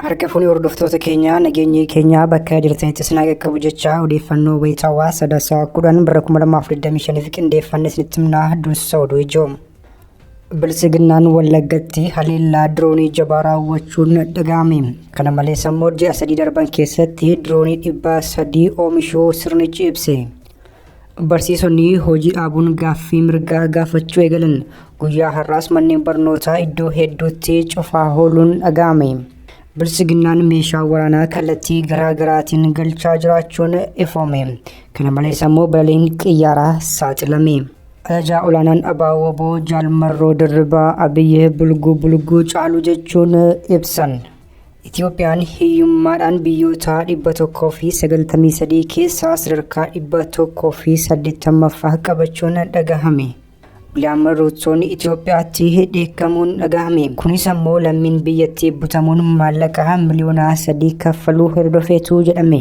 Harka fuunii hordoftoota keenyaa nageenyi keenyaa bakka jirtanitti isin qaqqabu jecha odeeffannoo wayitaawaa sadaasa 10 bara 2025 qindeeffannee isinitti himnaa dursa oduu ijoo. Bilisiginnaan Wallaggaatti haleellaa diroonii jabaa raawwachuun dhaga'ame. Kana malees immoo ji'a 3 darban keessatti diroonii 300 oomishuu sirnichi ibse. Barsiisonni hojii dhaabuun gaaffii mirgaa gaafachuu eegalan. Guyyaa har'aas manneen barnootaa iddoo hedduutti cufaa ooluun dhaga'ame. Bilisiginnaan meeshaa waraanaa kallattii garaagaraatiin galchaa jiraachuun ifoome. Kana malees immoo balaliin xiyyaaraa saaxilame. Ajajaa olaanaan ABO Jaalmarroo Dirribaa Abiyyee bulguu caalu jechuun ibsan. Itoophiyaan hiyyummaadhaan biyyoota 193 keessaa sadarkaa 180ffaa qabachuun dhagahame. William Ruutoon Itoophiyaatti dheekkamuun dhagahame. Kunis immoo lammiin biyyattii butamuun maallaqa miliyoona 3 kaffaluu hordofeetu jedhame.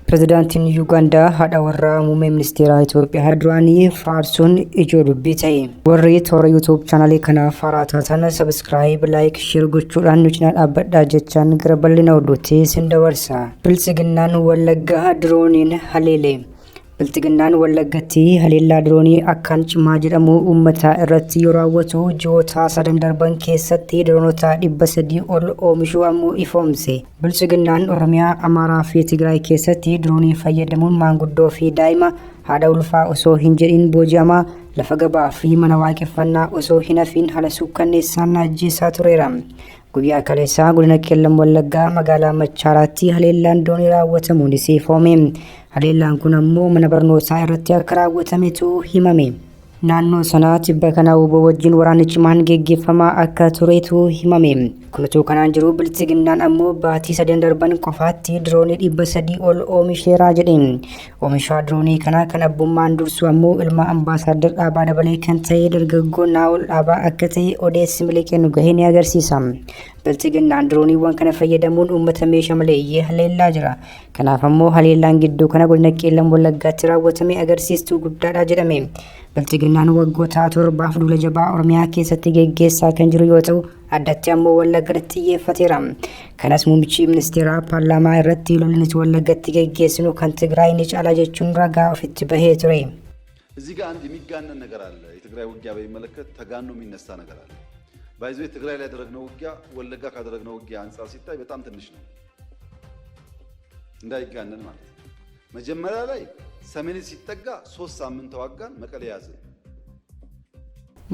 Pirezidaantiin Yuugaandaa haadha warraa muummee ministeeraa Itoophiyaa duraanii faarsuun ijoo dubbii ta'e. Warri toora YouTube chaanalii kanaaf haaraa taatan subscribe, like, share gochuudhaan nu cinaa dhaabbadhaa jechaan gara bal'ina oduutti isin dabarsa. Bilisiginnaan Wallaggaa dirooniin haleele. Bilisiginnaan Wallaggaatti haleellaa diroonii akkaan cimaa jedhamu uummata irratti yoo raawwatu ji'oota 3 darban keessatti diroonota 300 ol oomishuu ammoo ifoomse. Bilisiginnaan Oromiyaa, Amaaraa fi Tigraay keessatti diroonii fayyadamuun maanguddoo fi daa'ima haadha ulfaa osoo hin jedhin booji'amaa lafa gabaa fi mana waaqeffannaa osoo hin hafiin haala suukkanneessaan ajjeesaa tureera. Guyyaa kaleessaa godina Qeellam Wallaggaa magaalaa Machaaraatti haleellaan diroonii raawwatamuun ifoome. Haleellaan kun ammoo mana barnootaa irratti akka raawwatametu himame. Naannoo sanaatti bakka WBO wajjin waraanni cimaan geggeeffamaa akka turetu himame. Kunis kanaan jiru bilisiginnaan ammoo baatii 3 darban qofaatti diroonii 300 ol oomisheera jedheen. Oomishaa diroonii kana kan abbummaan dursu ammoo ilma ambaasaaddar dhaabaa dabalee kan ta'e dargaggoo Naa'ol Dhaabaa akka ta'e odeessi miliqee nu gahee ni agarsiisa. Bilisiginnaan dirooniiwwan kana fayyadamuun uummata meeshaa maleeyyee haleellaa jira. Kanaaf ammoo haleellaan gidduu kana godina Qeellam Wallaggaatti raawwatame agarsiistuu guddaadha jedhame. Bilisiginnaan waggoota 7 duula jabaa Oromiyaa keessatti geggeessaa kan jiru yoo ta'u addatti ammoo Wallaggaatti xiyyeeffateera. Kanas muummichi ministeeraa paarlaamaa irratti lolli Wallaggatti geggeessinu kan Tigraay ni caala jechuun ragaa ofitti bahee ture. እዚህ ጋር አንድ የሚጋነን ነገር አለ። የትግራይ ውጊያ በሚመለከት ተጋኖ የሚነሳ ነገር አለ። ባይዞ የትግራይ ላይ ያደረግነው ውጊያ ወለጋ ካደረግነው ውጊያ አንጻር ሲታይ በጣም ትንሽ ነው። እንዳይጋነን ማለት መጀመሪያ ላይ ሰሜን ሲጠጋ 3 ሳምንት ተዋጋን መቀሌ ያዘ።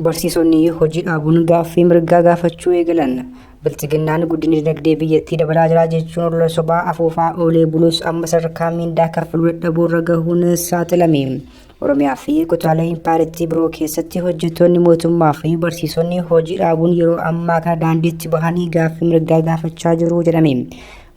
Barsiisonni hojii dhaabuun gaaffii mirgaa gaafachuu eegalan. Bilisiginnaan guddinni dinagdee biyyattii dabalaa jira jechuun lola sobaa afuufaa oolee bulus amma sadarkaa miindaa kaffaluu dadhabuu irra gahuun saaxilame. Oromiyaa fi kutaalee impaayiriitti biroo keessatti hojjettoonni mootummaa fi barsiisonni hojii dhaabuun yeroo ammaa kana daandiitti bahanii gaaffii mirgaa gaafachaa jiru jedhame.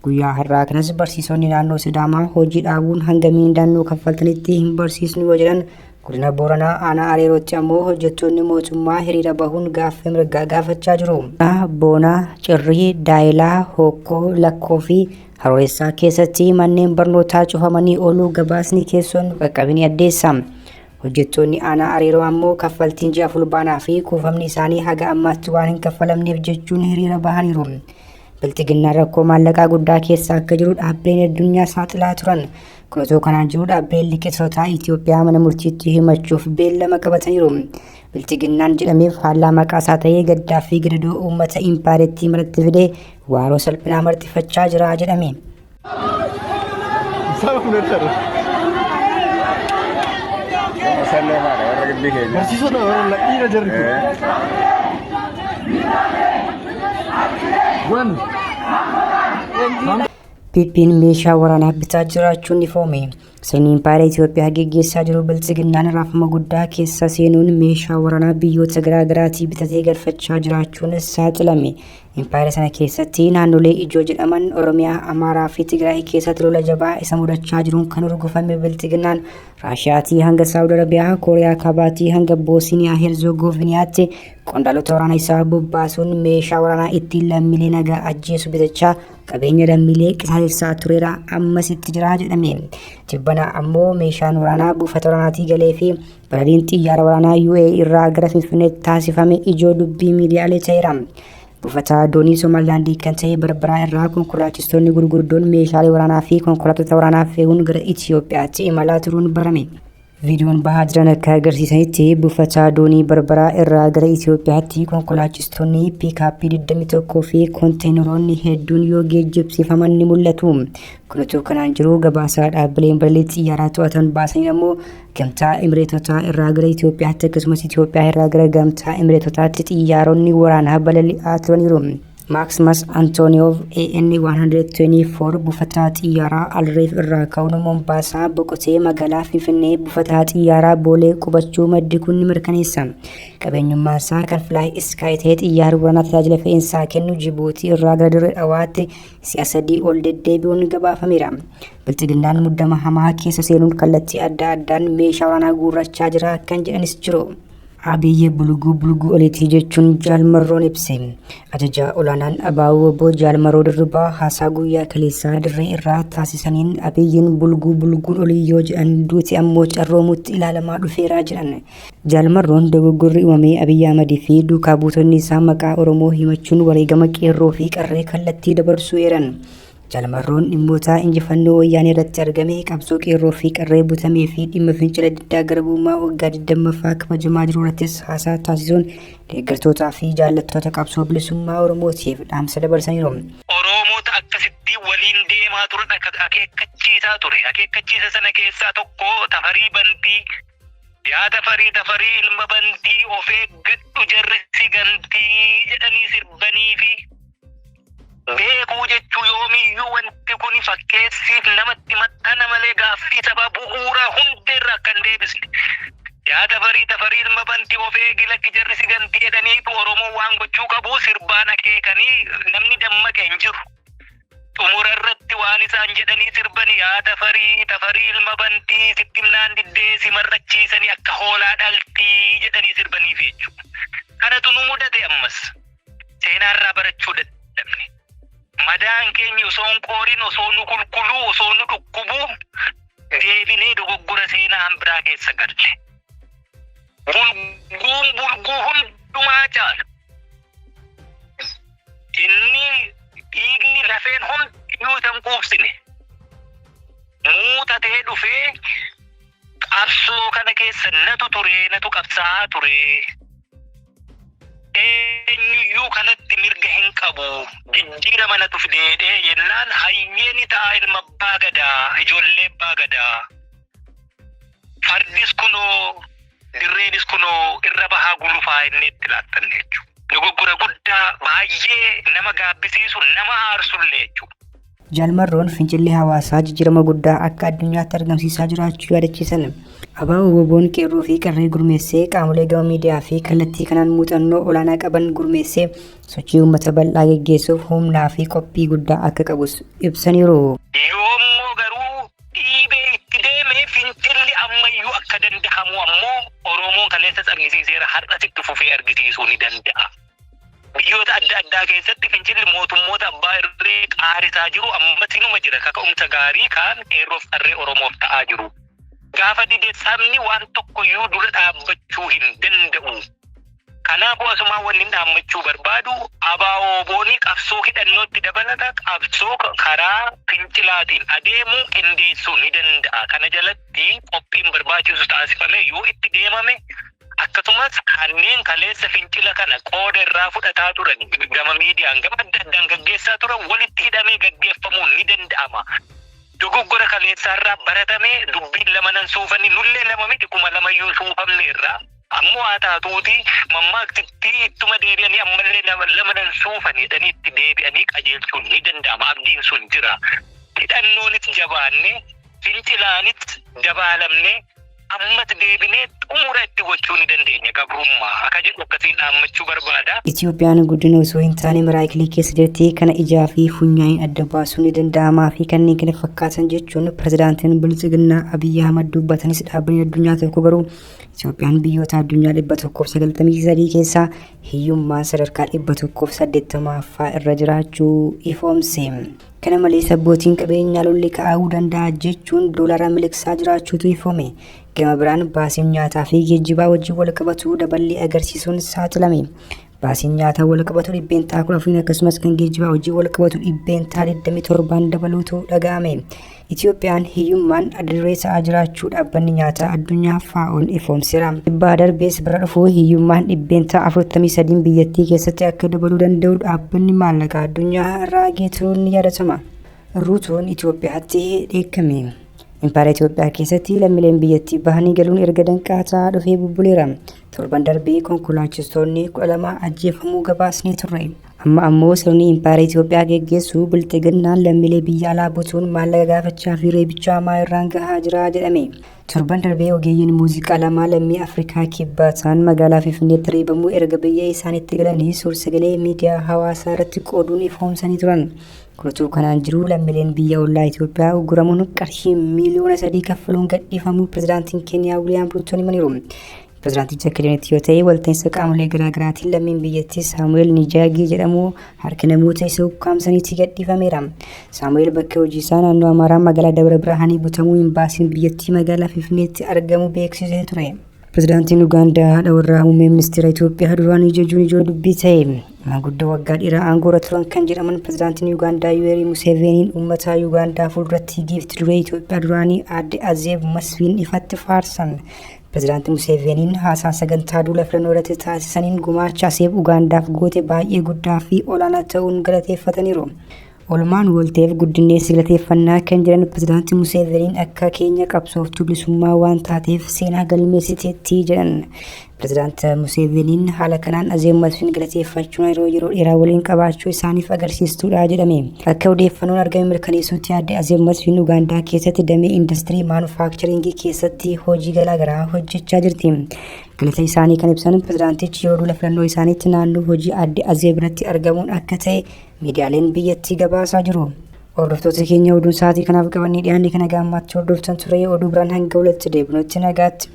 Guyyaa har'aa kanas barsiisonni naannoo Sidaamaa hojii dhaabuun hanga miindaan nu kaffaltanitti hin barsiisnu yoo jedhan godina Booranaa aanaa Areerootti ammoo hojjettoonni mootummaa hiriira bahuun gaaffii mirgaa gaafachaa jiru. Boonaa, Cirrii, Daayilaa, Hokkoo, Lakkoo fi Harooressaa keessatti manneen barnootaa cufamanii ooluu gabaasni keessoon qaqqabini addeessa. Hojjettoonni aanaa Areeroo ammoo kaffaltiin ji'a fulbaanaa fi kuufamni isaanii haga ammaatti waan hin kaffalamneef jechuun hiriira bahaniiru. Bilisiginnaan rakkoo maallaqaa guddaa keessa akka jiru dhaabbileen addunyaa saaxilaa turan. Kunis kanaan jiru dhaabbileen liqeessitoota Itoophiyaa mana murtiitti himachuuf beellama qabataniiru. Bilisiginnaan jedhameef faallaa maqaa isaa ta'ee gaddaa fi gadadoo uummata impaayiriitti maratti fidee waaroo salphinaa martifachaa jira jedhame. Piippiin meeshaa waraanaa bitaa jiraachuun ifoome. Sirni impaayira Itoophiyaa geggeessaa jiru bilisiginnaan raafama guddaa keessa seenuun meeshaa waraanaa biyyoota garaagaraatii bitatee galfachaa jiraachuun saaxilame. Impaayira sana keessatti naannolee ijoo jedhaman Oromiyaa, Amaaraa fi Tigraay keessatti lola jabaa isa mudachaa jiruun kan urgufame bilisiginnaan Raashiyaatii hanga Saawud Arabiyaa, Kooriyaa Kaabaatii hanga Boosniyaa Herzegovinaatti qondaalota waraanaa isaa bobbaasuun meeshaa waraanaa ittiin lammiilee nagaa ajjeesu bitachaa qabeenya lammiilee qisaasaa tureera ammas itti jira jedhame. Tibbana ammoo meeshaan waraanaa buufata waraanaatii galee fi balaliin xiyyaara waraanaa UAE irraa gara Finfinneetti taasifame ijoo dubbii miidiyaalee ta'eera. Buufata doonii Somaalilaandii kan ta'e Barbaraa irraa konkolaachistoonni gurguddoon meeshaalee waraanaa fi konkolaattota waraanaa fe'uun gara Itoophiyaatti imalaa turuun barame. Viidiyoon bahaa jiran akka agarsiisanitti buufata doonii Barbaraa irraa gara Itoophiyaatti konkolaachistoonni piikaappii 21 fi konteeneroonni hedduun yoo geejjibsiifaman ni mul'atu. Kunis kanaan jiru gabaasaa dhaabbileen balaliitti xiyyaaraa to'atan baasanii ammoo gamtaa Imireetotaa irraa gara Itoophiyaatti akkasumas Itoophiyaa irraa gara gamtaa Imireetotaatti xiyyaaronni waraanaa balali'aa turaniiru. Maximus Antoniov AN 124 buufata xiyyaaraa Alreef irraa ka'uun Mombaasaa boqotee magaalaa Finfinnee buufata xiyyaaraa Boolee qubachuu maddi kun ni mirkaneessa. Qabeenyummaan isaa kan Fly Sky ta'ee xiyyaarri waraanaa tajaajila fe'iinsaa kennu Jibuutii irraa gara Dirree Dhawaatti si'a 3 ol deddeebi'uun gabaafameera. Bilchiginnaan muddama hamaa keessa seenuun kallattii adda addaan meeshaa waraanaa guurrachaa jira kan jedhanis jiru. Abiyyi bulguu oliitii jechuun Jaalmarroon ibse. Ajajaa olaanaan Abaaboo Obbo Jaalmarroo Dirribaa haasaa guyyaa kaleessaa dirree irraa taasisaniin Abiyyiin bulguun olii yoo jedhan duuti ammoo carroomutti ilaalamaa dhufeeraa jedhan. Jaalmarroon dogoggorri uumamee Abiyyi Ahmadii fi duukaa buutonni isaa maqaa Oromoo himachuun wareegama qeerroo fi qarree kallattii dabarsuu eeran. Jaalmarroon dhimmoota injifannoo wayyaanee irratti argame qabsoo qeerroo fi qarree butamee fi dhimma fincila diddaa garbummaa waggaa 20ffaa kabajamaa jiru irrattis haasaa taasisuun deeggartootaa fi jaallattoota qabsoo bilisummaa Oromootiif dhaamsa dabarsaniiru. Oromoota akkasitti waliin deemaa turan akeekkachiisaa ture. Akeekkachiisa sana keessaa tokko Tafarii Bantii. Yaa Tafarii ilma Bantii of eeggadhu jarri si gantii jedhanii sirbanii fi beekuu jechuu yoomiyyuu wanti kun fakkeessiif namatti maxxana malee gaaffii saba bu'uura hundeerra kan deebisne. Yaa Tafarii ilma Bantii of eegi lakki jarri si gantii jedhaniitu Oromoo waan gochuu qabu sirbaan akeekanii namni dammaqe hin jiru. Xumura irratti waan isaan jedhanii sirban yaa Tafarii ilma Bantii sitti himnaan diddee si marrachiisanii akka hoolaa dhaltii jedhanii sirbaniif jechuudha. Kanatu nu mudate ammas seenaarraa barachuu dadhabne. Madaan keenya osoo hin qoorin, osoo nu qulqulluu, osoo nu dhukkubuu deebinee dogoggora seenaa hambiraa keessa galle. Bulguu hundumaa caala. Inni dhiigni lafeen hundiyyuu tan quubsine. Muuxatee dhufee qabsoo kana keessa natu qabsaa'aa ture. Eenyuyyuu kanatti mirga hin qabu. Jijjiirama natu fideedhee jennaan hayyeeni ta'a ilma abbaa gadaa, ijoollee abbaa gadaa. Fardis kunoo, dirreenis kunoo irra bahaa gulufaa inni itti laattanne jechuudha. Dogoggora guddaa baay'ee nama gaabbisiisu, nama aarsullee jechuudha. Jaalmarroon fincillee hawaasaa jijjiirama guddaa akka addunyaatti argamsiisaa jiraachuu yaadachiisan. Abaaboo Obboon qeerroo fi qarree gurmeessee qaamolee gama miidiyaa fi kallattii kanaan muuxannoo olaanaa qaban gurmeessee sochii uummata bal'aa geggeessuuf humnaa fi qophii guddaa akka qabus ibsaniiru. Yoommoo garuu dhiibee itti deemee fincilli ammayyuu akka danda'amu ammoo Oromoon kaleessas argisiiseera har'as itti fufee argisiisuu ni danda'a. Biyyoota adda addaa keessatti fincilli mootummoota abbaa irree qaarisaa jiru ammas inuma jira. Kaka'umsa gaarii kaan qeerroof qarree Oromoof ta'aa jiru. Gaafa dide sabni waan tokkoyyuu dura dhaabbachuu hin danda'u. Kanaafuu asumaan wanni dhaammachuu barbaadu Abaaboo qabsoo hidhannootti dabalata qabsoo karaa fincilaatiin adeemuu qindeessuu ni danda'a. Kana jalatti qophiin barbaachisu taasifame yoo itti deemame akkasumas kanneen kaleessa fincila kana qooda irraa fudhataa turan gama miidiyaan gama adda addaan gaggeessaa turan walitti hidhamee gaggeeffamuun ni danda'ama. Dogoggora kaleessaarraa baratamee dubbiin lamanan suufanii nullee lama miti kuma lamayyuu suufamneerraa. Ammoo haa taatuuti mammaaktitti ittuma deebi'anii ammallee lamanan suufanii jedhanii itti deebi'anii qajeelchuun ni danda'ama. Abdiin sun jira. Hidhannoonis jabaanne fincilaanis dabaalamne ammas deebinee xumura itti gochuu ni dandeenya gabrummaa akka jedhu akkasiin dhaammachuu barbaada. Itoophiyaan guddina osoo hin taane miraakilii keessa jirti kana ijaa fi funyaan adda baasuun ni danda'amaa fi kanneen kana fakkaatan jechuun pirezidaantiin Bilchiginnaa Abiyyi Ahmad dubbatanis dhaabbileen addunyaa tokko garuu Itoophiyaan biyyoota addunyaa 193 keessaa hiyyummaa sadarkaa 180ffaa irra jiraachuu ifoomse. Kana malees abbootiin qabeenyaa lolli ka'uu danda'a jechuun doolaara miliqsaa jiraachuutu ifoome. Gama biraan baasiin nyaataa fi geejjibaa wajjin wal qabatu daballee agarsiisuun saaxilame. baasiin nyaataa wal qabatu dhibbeentaa 10 akkasumas kan geejjibaa hojii wal qabatu dhibbeentaa 27 dabaluutu dhaga'ame. Itoophiyaan hiyyummaan adurreessaa jiraachuu dhaabbanni nyaataa addunyaa FAO'n ifoomseera. Dhibbaa darbees bira dhufuu hiyyummaan dhibbeentaa 43 biyyattii keessatti akka dabaluu danda'u dhaabbanni maallaqaa addunyaa raagee turuun ni yaadatama. Ruutoon Itoophiyaatti dheekkame. Impaayera Itoophiyaa keessatti lammiileen biyyattii bahanii galuun erga danqaataa dhufee bubbuleera. Torban darbee konkolaachistoonni 12 ajjeefamuu gabaasni turre. Amma ammoo sirni impaayera Itoophiyaa geggeessu biltigannaan lammiilee biyya alaa butuun maallaqa gaafachaa fi reebicha hamaa irraan gahaa jira jedhame. Torban darbee ogeeyyiin muuziqaa lama lammii Afrikaa kibbaa ta'an magaalaa Finfinneetti reebamuu erga biyya isaaniitti galanii suur-sagalee miidiyaa hawaasaa irratti qooduun ifoomsanii turan. Kutuu kanaan jiru lammiileen biyya ollaa Itoophiyaa ugguramuun qarshii miliyoona 3 kaffaluun gadhiifamuu pirezidaantiin Keeniyaa Wiiliyaam Ruutoon himaniiru. Pirezidaantichi akka jedhanitti yoo ta'e walta'iinsa qaamolee garaagaraatiin lammiin biyyattii Saamu'eel Nijaagii jedhamu harka namoota isa ukkaamsaniitti gadhiifameera. Saamu'eel bakka hojii isaa naannoo Amaaraa magaalaa Dabra Birhaanii butamuu imbaasiin biyyattii magaalaa Finfinneetti argamu beeksisee ture. Pirezidaantiin Ugaandaa haadha warraa muummee ministeera Itoophiyaa duraanii jechuun ijoo dubbii ta'e. Maanguddaa waggaa dheeraa aangoorra turan kan jedhaman pirezidaantiin Ugaandaa Yuwerii Museveniin uummata Ugaandaa fuulduratti giifti duree Itoophiyaa duraanii aadde Azeeb Masfiin ifatti faarsan. Pirezidaantii Museveniin haasaa sagantaa duula filannoo irratti taasisaniin gumaacha Azeeb Ugaandaaf goote baay'ee guddaa fi olaanaa ta'uun galateeffataniiru. Olmaan walteef guddinneessi galateeffannaa kan jedhan pirezidaantii Museveniin akka keenya qabsooftuu bilisummaa waan taateef seenaa galmeessiteetti jedhan. Pirezidaantii Museveniin haala kanaan Azeeb Masfiin galateeffachuun yeroo dheeraa waliin qabaachuu isaaniif agarsiistuudha jedhame. Akka odeeffannoon argame mirkaneessuutti aadde Azeeb Masfiin Ugaandaa keessatti damee industirii maanufaakcharingii keessatti hojii garaagaraa hojjechaa jirti. Galata isaanii kan ibsan pirezidaantichi yeroo duula filannoo isaaniitti naannoo hojii aadde Azeeb irratti argamuun akka ta'e miidiyaaleen biyyattii gabaasaa jiru. Hordoftoota keenya oduun sa'aatii kanaaf qabannee dhiyaanne kana gaammaatti hordoftan ture oduu biraan hanga walitti deebinutti nagaatti.